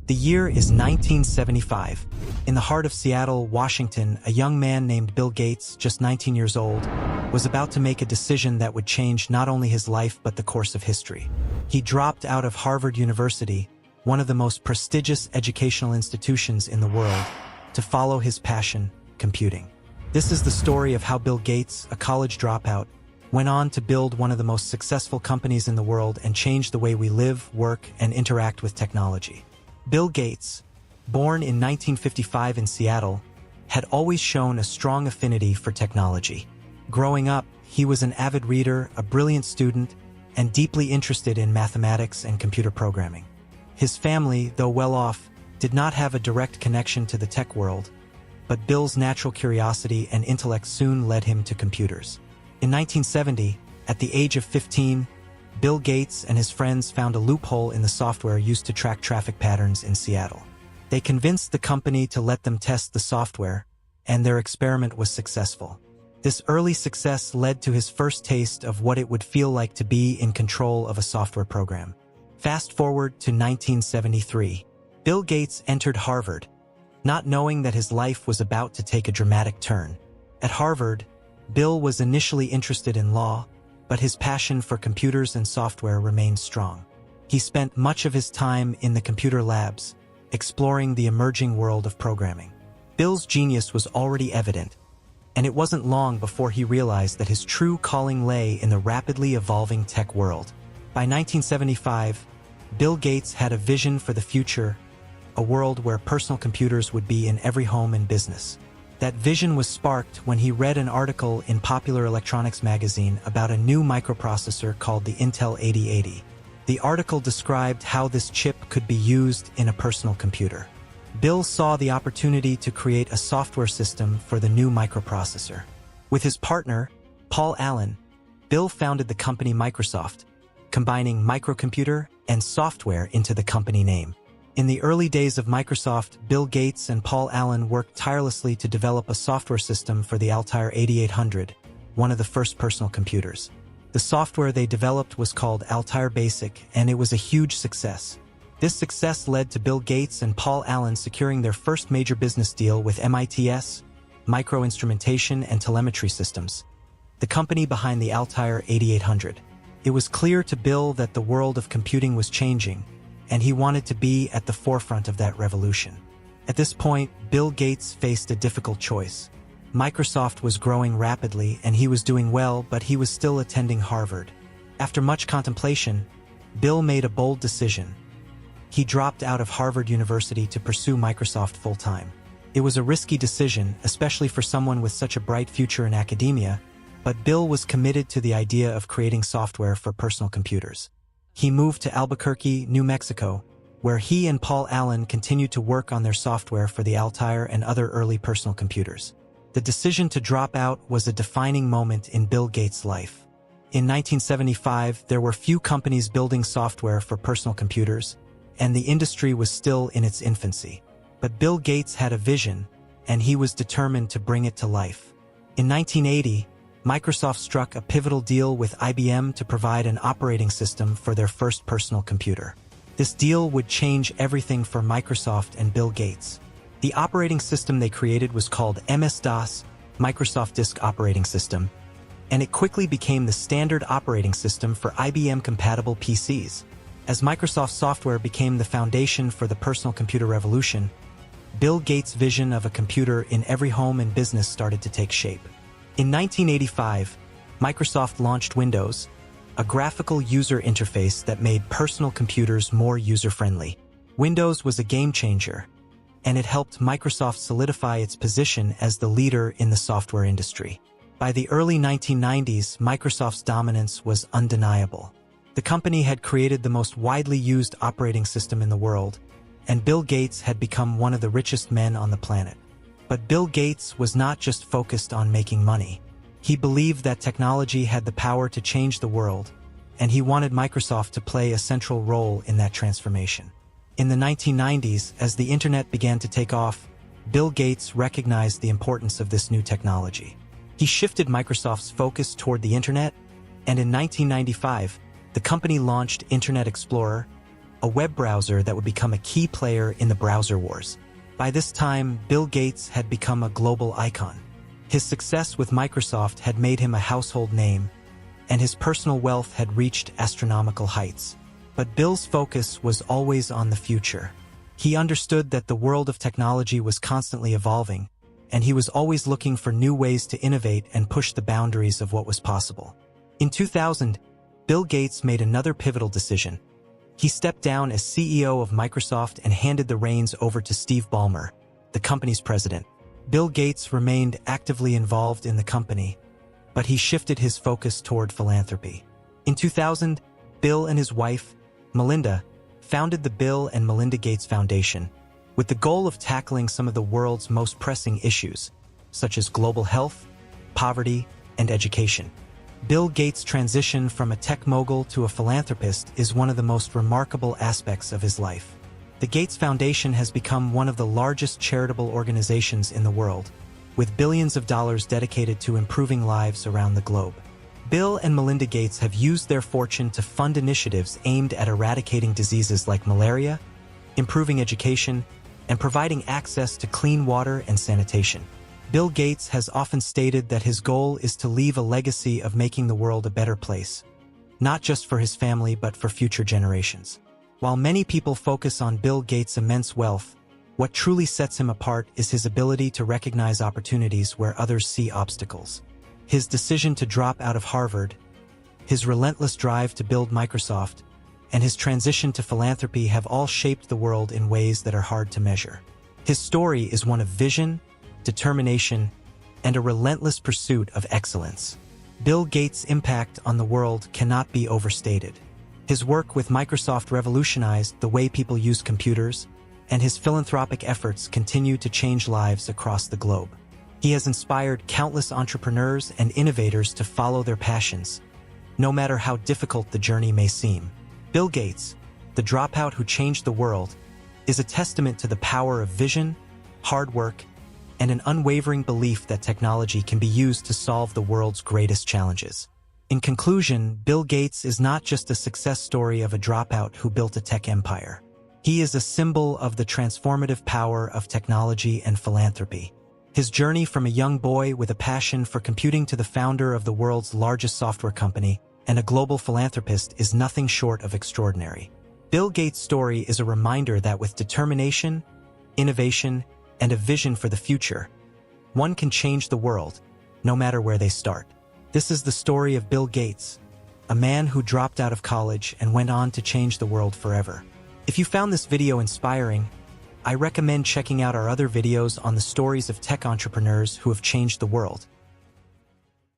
The year is 1975. In the heart of Seattle, Washington, a young man named Bill Gates, just 19 years old, was about to make a decision that would change not only his life but the course of history. He dropped out of Harvard University, one of the most prestigious educational institutions in the world, to follow his passion, computing. This is the story of how Bill Gates, a college dropout, went on to build one of the most successful companies in the world and change the way we live, work, and interact with technology. Bill Gates, born in 1955 in Seattle, had always shown a strong affinity for technology. Growing up, he was an avid reader, a brilliant student, and deeply interested in mathematics and computer programming. His family, though well off, did not have a direct connection to the tech world, but Bill's natural curiosity and intellect soon led him to computers. In 1970, at the age of 15, Bill Gates and his friends found a loophole in the software used to track traffic patterns in Seattle. They convinced the company to let them test the software, and their experiment was successful. This early success led to his first taste of what it would feel like to be in control of a software program. Fast forward to 1973. Bill Gates entered Harvard, not knowing that his life was about to take a dramatic turn. At Harvard, Bill was initially interested in law, but his passion for computers and software remained strong. He spent much of his time in the computer labs, exploring the emerging world of programming. Bill's genius was already evident, and it wasn't long before he realized that his true calling lay in the rapidly evolving tech world. By 1975, Bill Gates had a vision for the future, a world where personal computers would be in every home and business. That vision was sparked when he read an article in Popular Electronics magazine about a new microprocessor called the Intel 8080. The article described how this chip could be used in a personal computer. Bill saw the opportunity to create a software system for the new microprocessor. With his partner, Paul Allen, Bill founded the company Microsoft, combining microcomputer and software into the company name. In the early days of Microsoft, Bill Gates and Paul Allen worked tirelessly to develop a software system for the Altair 8800, one of the first personal computers. The software they developed was called Altair Basic, and it was a huge success. This success led to Bill Gates and Paul Allen securing their first major business deal with MITS, Microinstrumentation and Telemetry Systems, the company behind the Altair 8800. It was clear to Bill that the world of computing was changing, and he wanted to be at the forefront of that revolution. At this point, Bill Gates faced a difficult choice. Microsoft was growing rapidly and he was doing well, but he was still attending Harvard. After much contemplation, Bill made a bold decision. He dropped out of Harvard University to pursue Microsoft full-time. It was a risky decision, especially for someone with such a bright future in academia, but Bill was committed to the idea of creating software for personal computers. He moved to Albuquerque, New Mexico, where he and Paul Allen continued to work on their software for the Altair and other early personal computers. The decision to drop out was a defining moment in Bill Gates' life. In 1975, there were few companies building software for personal computers, and the industry was still in its infancy. But Bill Gates had a vision, and he was determined to bring it to life. In 1980, Microsoft struck a pivotal deal with IBM to provide an operating system for their first personal computer. This deal would change everything for Microsoft and Bill Gates. The operating system they created was called MS-DOS, Microsoft Disk Operating System, and it quickly became the standard operating system for IBM-compatible PCs. As Microsoft software became the foundation for the personal computer revolution, Bill Gates' vision of a computer in every home and business started to take shape. In 1985, Microsoft launched Windows, a graphical user interface that made personal computers more user-friendly. Windows was a game-changer, and it helped Microsoft solidify its position as the leader in the software industry. By the early 1990s, Microsoft's dominance was undeniable. The company had created the most widely used operating system in the world, and Bill Gates had become one of the richest men on the planet. But Bill Gates was not just focused on making money. He believed that technology had the power to change the world, and he wanted Microsoft to play a central role in that transformation. In the 1990s, as the internet began to take off, Bill Gates recognized the importance of this new technology. He shifted Microsoft's focus toward the internet, and in 1995, the company launched Internet Explorer, a web browser that would become a key player in the browser wars. By this time, Bill Gates had become a global icon. His success with Microsoft had made him a household name, and his personal wealth had reached astronomical heights. But Bill's focus was always on the future. He understood that the world of technology was constantly evolving, and he was always looking for new ways to innovate and push the boundaries of what was possible. In 2000, Bill Gates made another pivotal decision. He stepped down as CEO of Microsoft and handed the reins over to Steve Ballmer, the company's president. Bill Gates remained actively involved in the company, but he shifted his focus toward philanthropy. In 2000, Bill and his wife, Melinda, founded the Bill and Melinda Gates Foundation, with the goal of tackling some of the world's most pressing issues, such as global health, poverty, and education. Bill Gates' transition from a tech mogul to a philanthropist is one of the most remarkable aspects of his life. The Gates Foundation has become one of the largest charitable organizations in the world, with billions of dollars dedicated to improving lives around the globe. Bill and Melinda Gates have used their fortune to fund initiatives aimed at eradicating diseases like malaria, improving education, and providing access to clean water and sanitation. Bill Gates has often stated that his goal is to leave a legacy of making the world a better place, not just for his family but for future generations. While many people focus on Bill Gates' immense wealth, what truly sets him apart is his ability to recognize opportunities where others see obstacles. His decision to drop out of Harvard, his relentless drive to build Microsoft, and his transition to philanthropy have all shaped the world in ways that are hard to measure. His story is one of vision, determination, and a relentless pursuit of excellence. Bill Gates' impact on the world cannot be overstated. His work with Microsoft revolutionized the way people use computers, and his philanthropic efforts continue to change lives across the globe. He has inspired countless entrepreneurs and innovators to follow their passions, no matter how difficult the journey may seem. Bill Gates, the dropout who changed the world, is a testament to the power of vision, hard work, and an unwavering belief that technology can be used to solve the world's greatest challenges. In conclusion, Bill Gates is not just a success story of a dropout who built a tech empire. He is a symbol of the transformative power of technology and philanthropy. His journey from a young boy with a passion for computing to the founder of the world's largest software company and a global philanthropist is nothing short of extraordinary. Bill Gates' story is a reminder that with determination, innovation, and a vision for the future, one can change the world, no matter where they start. This is the story of Bill Gates, a man who dropped out of college and went on to change the world forever. If you found this video inspiring, I recommend checking out our other videos on the stories of tech entrepreneurs who have changed the world.